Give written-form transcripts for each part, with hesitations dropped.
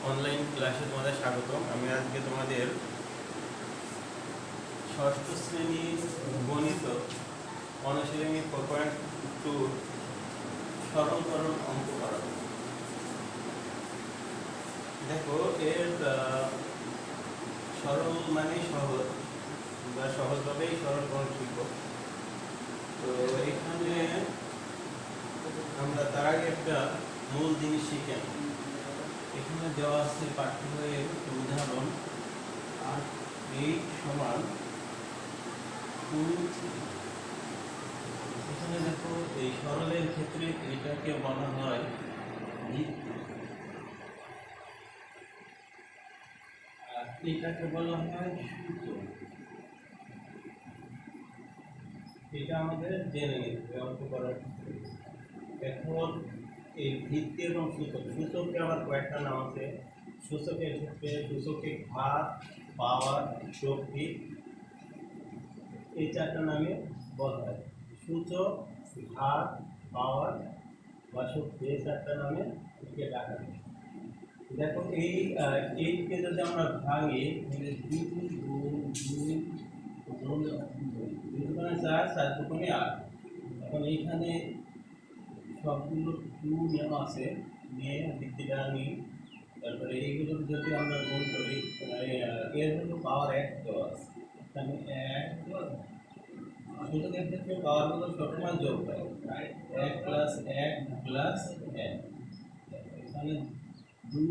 Online ক্লাসে তোমাদের স্বাগতম। আমি আজকে তোমাদের ষষ্ঠ শ্রেণীর গণিত অনুশীলনী 4.2 সরলকরণ অঙ্ক করাবো। দেখো, এর সরল মানে সহজ বা সহজভাবেই সরলকরণ শিখব। তো এখানে আমরা তার আগে একটা মূল জিনিস শিখে নিই। এখানে দেওয়া আছে পাঠ্য বইয়ের উদাহরণ 8 সমান 2। এখানে দেখো, এই সরলের ক্ষেত্রে এটাকে বলা হয় ভিত্তি, আর এটাকে বলা হয় সূচক। এটা আমাদের জেনে নিতে অঙ্ক করার ক্ষেত্রে। এখন এই ভিত্তি এবং সূচক, সূচকের আবার কয়েকটা নাম আছে। সূচকের ক্ষেত্রে সূচকে ঘাত, পাওয়ার, শক্তি, এই চারটা নামে বলা হয়। সূচক, ঘাত, পাওয়ার বা শক্তি, এই চারটা নামে একে ডাকা হয়। দেখো, এইকে যদি আমরা ভাঙি, চার দুগুণে 8। এখন এইখানে সবগুলো 2 নেওয়া আছে, নিয়ে ভিত্তিটা আনি। তারপরে এইগুলো যদি আমরা গুণ করি, এর হলো পাওয়ার 1 দেওয়া আছে। এখানে 1 সূচকের ক্ষেত্রে পাওয়ারগুলো সবসময় যোগ হয়, 1 প্লাস 1 প্লাস 1। এখানে 2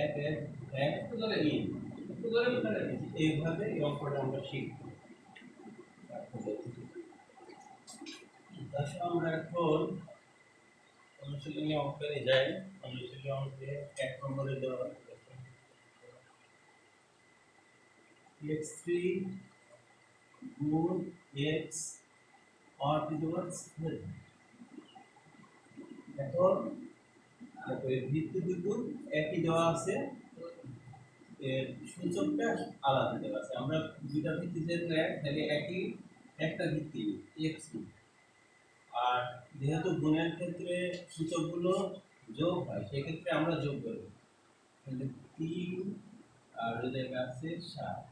1 1 1 3। এইভাবে এই অঙ্কটা আমরা শিখব। তাছাড়া আমরা এখন অনুশীলনী অঙ্কে যাই। অনুশীলনী অঙ্কে 1 নম্বরে দেওয়া x3 গুণ x or to the words 3। এখন এই ভিত্তি দুটো একই দেওয়া আছে, এর সূচকটা আলাদা দেওয়া আছে। আমরা দুইটা ভিত্তি যেহেতু এক, তাহলে একই একটা ভিত্তি x। আর যেহেতু গুণের ক্ষেত্রে সূচকগুলো যোগ হয়, সেক্ষেত্রে আমরা যোগ করব। তাহলে 3 আর ওই জায়গা আছে 7।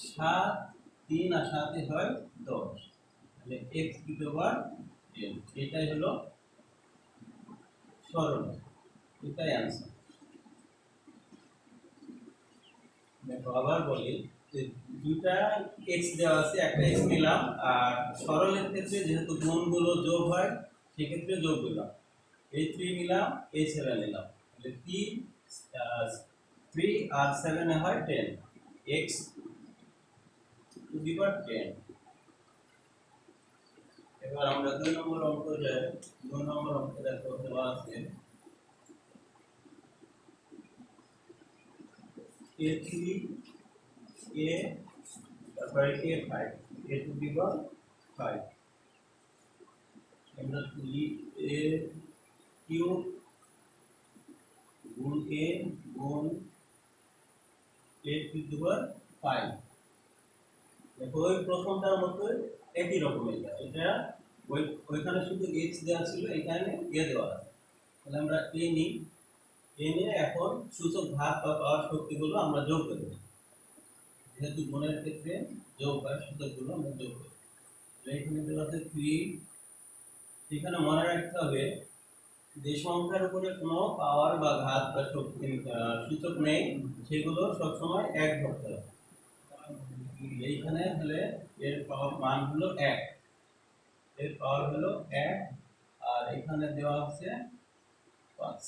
7 3 আর 7 হয় 10। তাহলে x টু দি পাওয়ার 10, এটাই হলো সরল, এটাই आंसर। দেখো, আবার বলি যে দুইটা x দেওয়া আছে, একটা x নিলাম, আর সরলের ক্ষেত্রে যেহেতু গুণগুলো যোগ হয়, সেক্ষেত্রে যোগ দিলাম। এই 3 নিলাম, এই 7 নিলাম, তাহলে 3 আর 7 এ হয় 10, x টু দি পাওয়ার 10। এবার আমরা 2 নম্বর অঙ্ক যাই। 2 নম্বর অঙ্ক দেখো দেওয়া আছে a3 a তারপরে a5, a টু দি পাওয়ার 5। আমরা তুলি a কিউব গুণ a গুণ a টু দি পাওয়ার 5। দেখো, ওই প্রথমটার মতো একই রকম এটা ওইখানে শুধু x দেওয়া ছিল, এখানে a দেওয়া আছে। তাহলে আমরা a নিই, a নিয়ে এখন সূচক ঘাত বা পাওয়ার শক্তিগুলো আমরা যোগ করব। যেহেতু গুণের ক্ষেত্রে যোগ হয়, সূচকগুলো আমরা যোগ করব। এখানে দেওয়া আছে 3। এখানে মনে রাখতে হবে যে সংখ্যার উপরে কোনো পাওয়ার বা ঘাত বা শক্তি সূচক নেই, সেগুলো সবসময় 1 ধরতে হবে। এইখানে হলে এর পাওয়ার মান হলো 1, এর পাওয়ার হলো 1, আর এখানে দেওয়া আছে 5।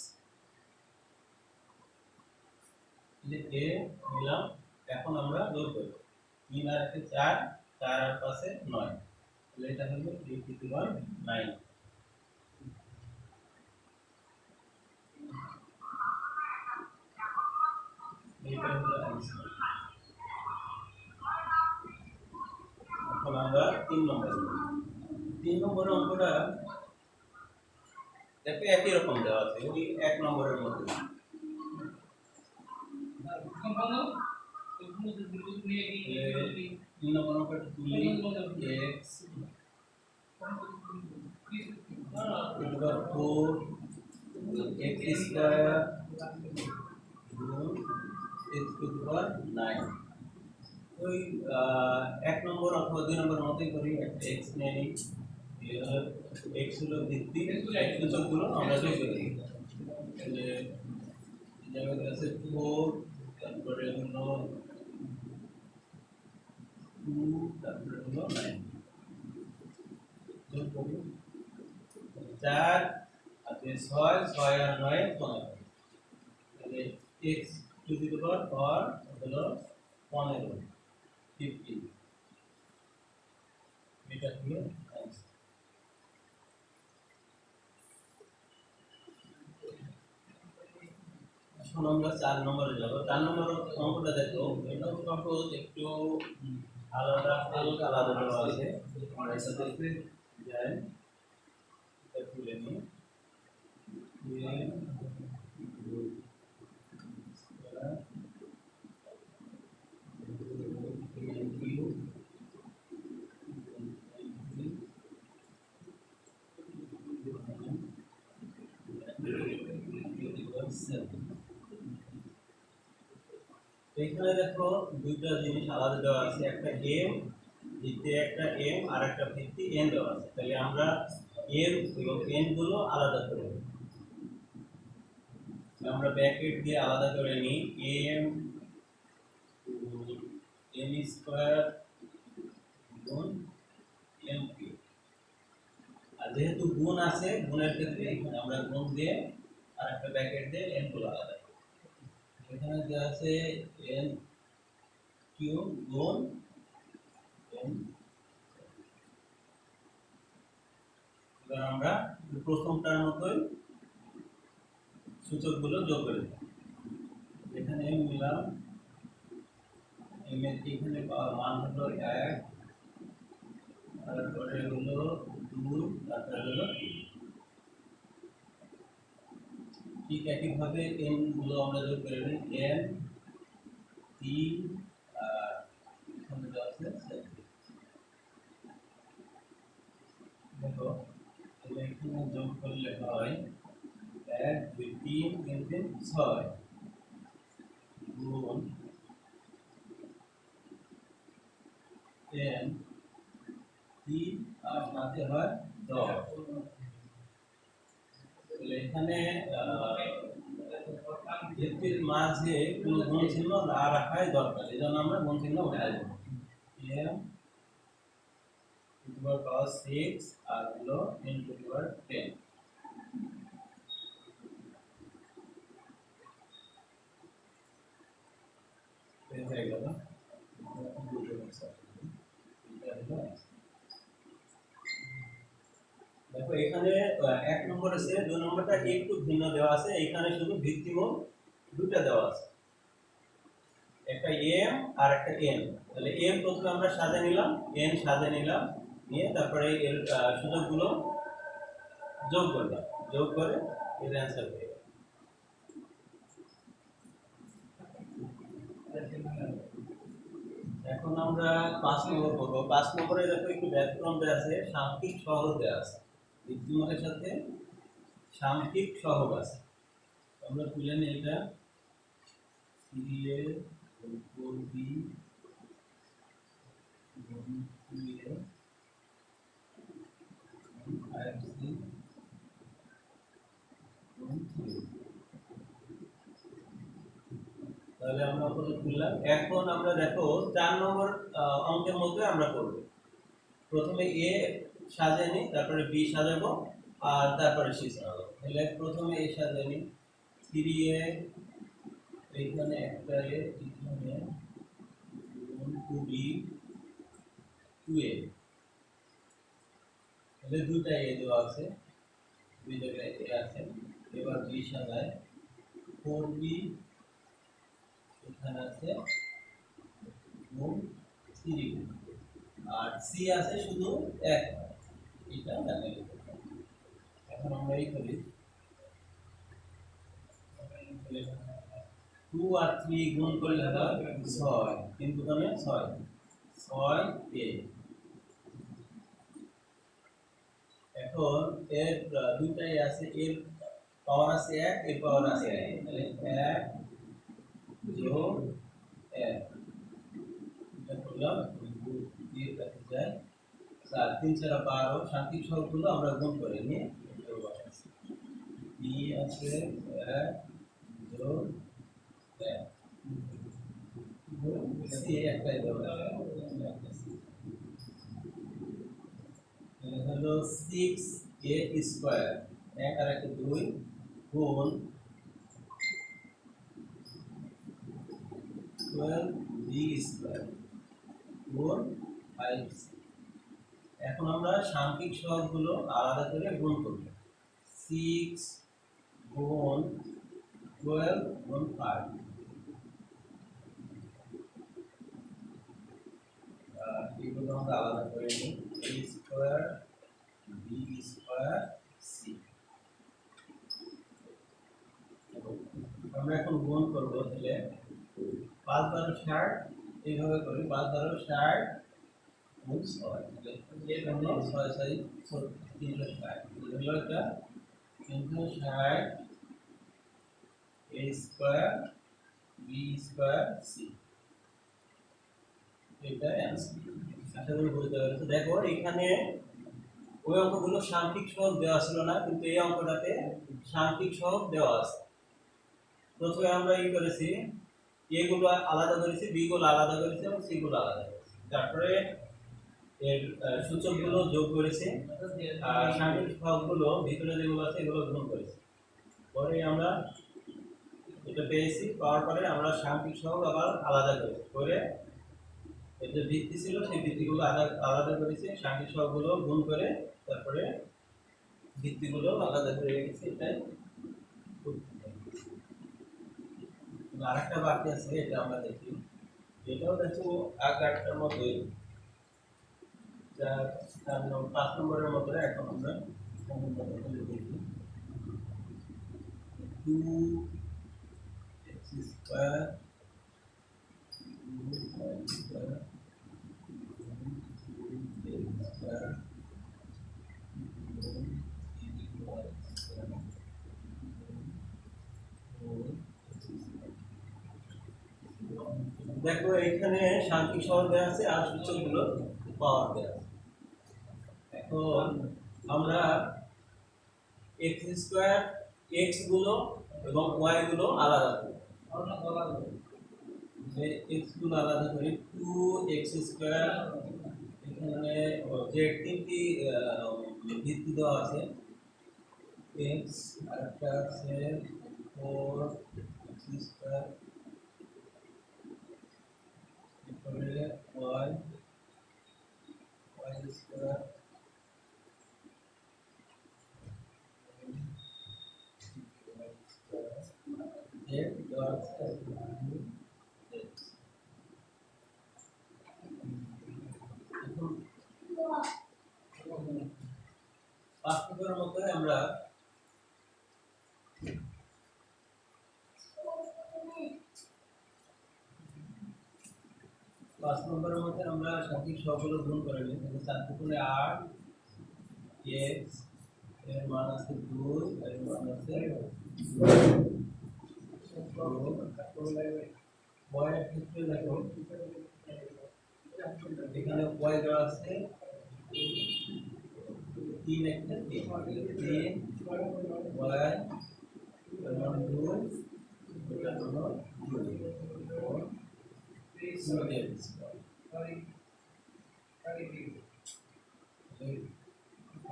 এ নিলাম, এখন আমরা যোগ করব। 3 আর 1 4, 4 আর 5 9, তাহলে এটা হলো 3 টু দি পাওয়ার 9। এটা হলো आंसर। এখন আমরা 3 নম্বর অঙ্কটা দেখো একই রকম দেওয়া আছে, ওই 1 নম্বরের মতো। 3 নম্বর অঙ্কটা তুলি, x এবার 4 x স্কয়ার গুণ x টু দি পাওয়ার 9 ওই এক নম্বর অথবা দুই নম্বরের মতোই করি একটা x নিয়ে নিই x হলো ভিত্তি x সূচকগুলো আমরা যোগ করে দিই তাহলে যেমন আছে 4 তারপরে হলো 2 তারপরে হলো 9 যোগ করি 4 আর 6 6 আর 9 15 তাহলে x টু দি পাওয়ার হলো 15 15 এটা হলো आंसर এখন আমরা 4 নম্বরে যাব 4 নম্বর অঙ্কটা দেখো এটা সাপোজ একটু আলাদা আলাদা দেওয়া আছে আমরা এটা দেখতে যাই এটা খুলে নিই এখানে দেখো দুইটা জিনিস আলাদা দেওয়া আছে একটা m ভিত্তি একটা m আর একটা ভিত্তি n দেওয়া আছে তাহলে আমরা m এবং n গুলো আলাদা করে নিই আমরা ব্র্যাকেট দিয়ে আলাদা করে নিই m n স্কয়ার গুণ m কিউব আর যেহেতু গুণ আছে গুণের ক্ষেত্রে এখানে আমরা গুণ দিয়ে আর একটা ব্র্যাকেট দিয়ে n গুলো আলাদা এখানে দেওয়া আছে n কিউব গুণ n এবার আমরা প্রথমটার মতোই সূচকগুলো যোগ করে দিই এখানে m নিলাম m এর এখানে পাওয়ার মান হলো 1 তারপরে হলো 2 তারপরে হলো 3 ঠিক একইভাবে n গুলো আমরা যোগ করে নিই n 3 আর এখানে দেওয়া আছে 7 দেখো তাহলে এখানে যোগ করলে হয় 1 2 3 3 6 গুণ n 3 আর সাথে হয় 10 তাহলে এখানে ভিত্তির মাঝে কোনো গুণ চিহ্ন না রাখাই দরকার এজন্য আমরা গুণ চিহ্ন উঠাই দেব m টু দি পাওয়ার 6 আর হলো n টু দি পাওয়ার 10 এই হয়ে গেল দেখো এখানে এক নম্বর আছে দুই নম্বরটা একটু ভিন্ন দেওয়া আছে এখানে শুধু ভিত্তিমূল দুটো দেওয়া আছে একটা m আর একটা n তাহলে m প্রথমে আমরা সাজিয়ে নিলাম n সাজিয়ে নিলাম নিয়ে তারপরে এর সূচকগুলো যোগ করলাম যোগ করে এর অ্যানসার পেয়ে গেলাম এখন আমরা 5 নম্বর করব 5 নম্বরে দেখো একটু ব্যতিক্রম দেওয়া আছে সাংখ্যিক সহগ দেওয়া আছে ভিত্তিমূলের সাথে সাংখ্যিক সহগ আছে আমরা তুলে নিই এটা 3a 4b 2a 5c 3 তাহলে আমরা কত তুললাম এখন আমরা দেখো 4 নম্বর অঙ্কের মধ্যে আমরা করব প্রথমে a সাজিয়ে নিই তারপরে b সাজাবো আর তারপরে c সাজাবো তাহলে প্রথমে a সাজিয়ে নিই 3a এখানে একটা a এখানে 2b 2a তাহলে দুটো a দেওয়া আছে দুই জায়গায় a আছে এবার b সাজায় 4b এখানে আছে গুণ 3 আর c আছে শুধু এক এটা জানি এখন আমরা এই করি 2 আর 3 গুণ করলে হয় 6 কিন্তু মানে 6 6a এখন এর দুইটাই আছে, এর পাওয়ার আছে 1, এর পাওয়ার আছে 1, তাহলে 1 যোগ 1 এটা করলাম 2 দিয়ে কাটে যায় 4 3 4 12 সাংখ্যিক সহগগুলো আমরা গুণ করে নিয়ে এটা বসাচ্ছি b আছে 1 যোগ 1 c একটাই দেওয়া আছে হলো 6a স্কয়ার 1 আর 1 2 গুণ 12b স্কয়ার গুণ 5c। এখন আমরা সাংখ্যিক সহগগুলো আলাদা করে গুণ করব 6 গুণ 12 গুণ 5 এগুলো আমরা আলাদা করে নিই a square b square c। আমরা এখন গুণ করব তাহলে 5 12 60 এইভাবে করি 5 12 60 গুণ 6 তাহলে এখানে 6 6 360 হলো এটা 360 a square b square c এটা অ্যান্সার। আশা করি বুঝতে পেরেছো। দেখো এখানে ওই অঙ্কগুলো সাংখ্যিক সহগ দেওয়া ছিল না, কিন্তু এই অঙ্কটাতে সাংখ্যিক সহগ দেওয়া আছে। প্রথমে আমরা এই করেছি a গুলো আলাদা করেছি, b গুলো আলাদা করেছি এবং c গুলো আলাদা করেছি, তারপরে এর সূচকগুলো যোগ করেছি আর সাংখ্যিক সহগগুলো ভিতরে যেগুলো আছে এগুলো গুণ করেছি। পরে আমরা এটা পেয়েছি, পাওয়ার পরে আমরা সাংখ্যিক সহগ আবার আলাদা করেছি, করে এর যে ভিত্তি ছিল সেই ভিত্তিগুলো আলাদা করেছি, সাংখ্যিক সহগগুলো গুণ করে তারপরে ভিত্তিগুলো আলাদা করে রেখেছি। এটাই আরেকটা বাকি আছে, এটা আমরা দেখি। এটাও দেখো আগেরটার মতোই, 5 নম্বরের মতো। এখন আমরা দেখি 2x স্কয়ার দেখো এখানে সাংখ্যিক সহগ দেওয়া আছে আর সূচকগুলো পাওয়ার দেওয়া আছে। এখন আমরা x স্কয়ার x গুলো এবং y গুলো আলাদা করি, যে x গুলো আলাদা করি 2x স্কয়ার, এখানে যে তিনটি ভিত্তি দেওয়া আছে x আরেকটা আছে 4x স্কয়ার, তারপরে y স্কয়ার, বাস্তবের মধ্যে আমরা সাংখ্যিক সহগগুলো গুণ করে নিই। 4 দুগুণে 8 x এর মান আছে 2, এর মান আছে 2 y এর ক্ষেত্রে দেখো এখানে y দেওয়া আছে 3, একটা 3 y এর মান 2, এটা হলো 2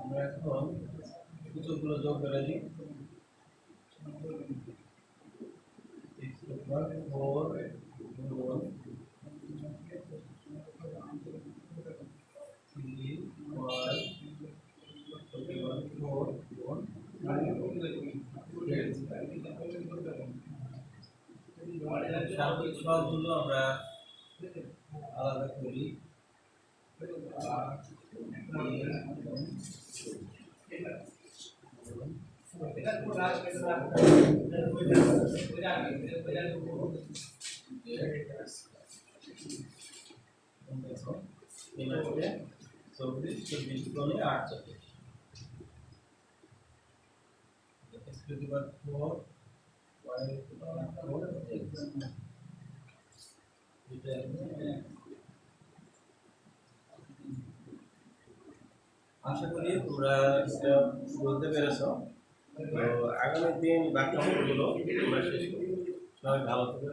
আমরা এখন সূচকগুলো যোগ করে দিই। 4 গুণ 3y 4 গুণ সাংখ্যিক সহগগুলো আমরা আলাদা করি। দেখো 24 24 গুণে 48 to the power 4 y to the power 4 x এটা আশা করি তোমরা এটা বুঝতে পেরেছো। তো আগামী দিন বাকি অঙ্কগুলো তোমরা শেষ করো। সবাই ভালো থাকবে।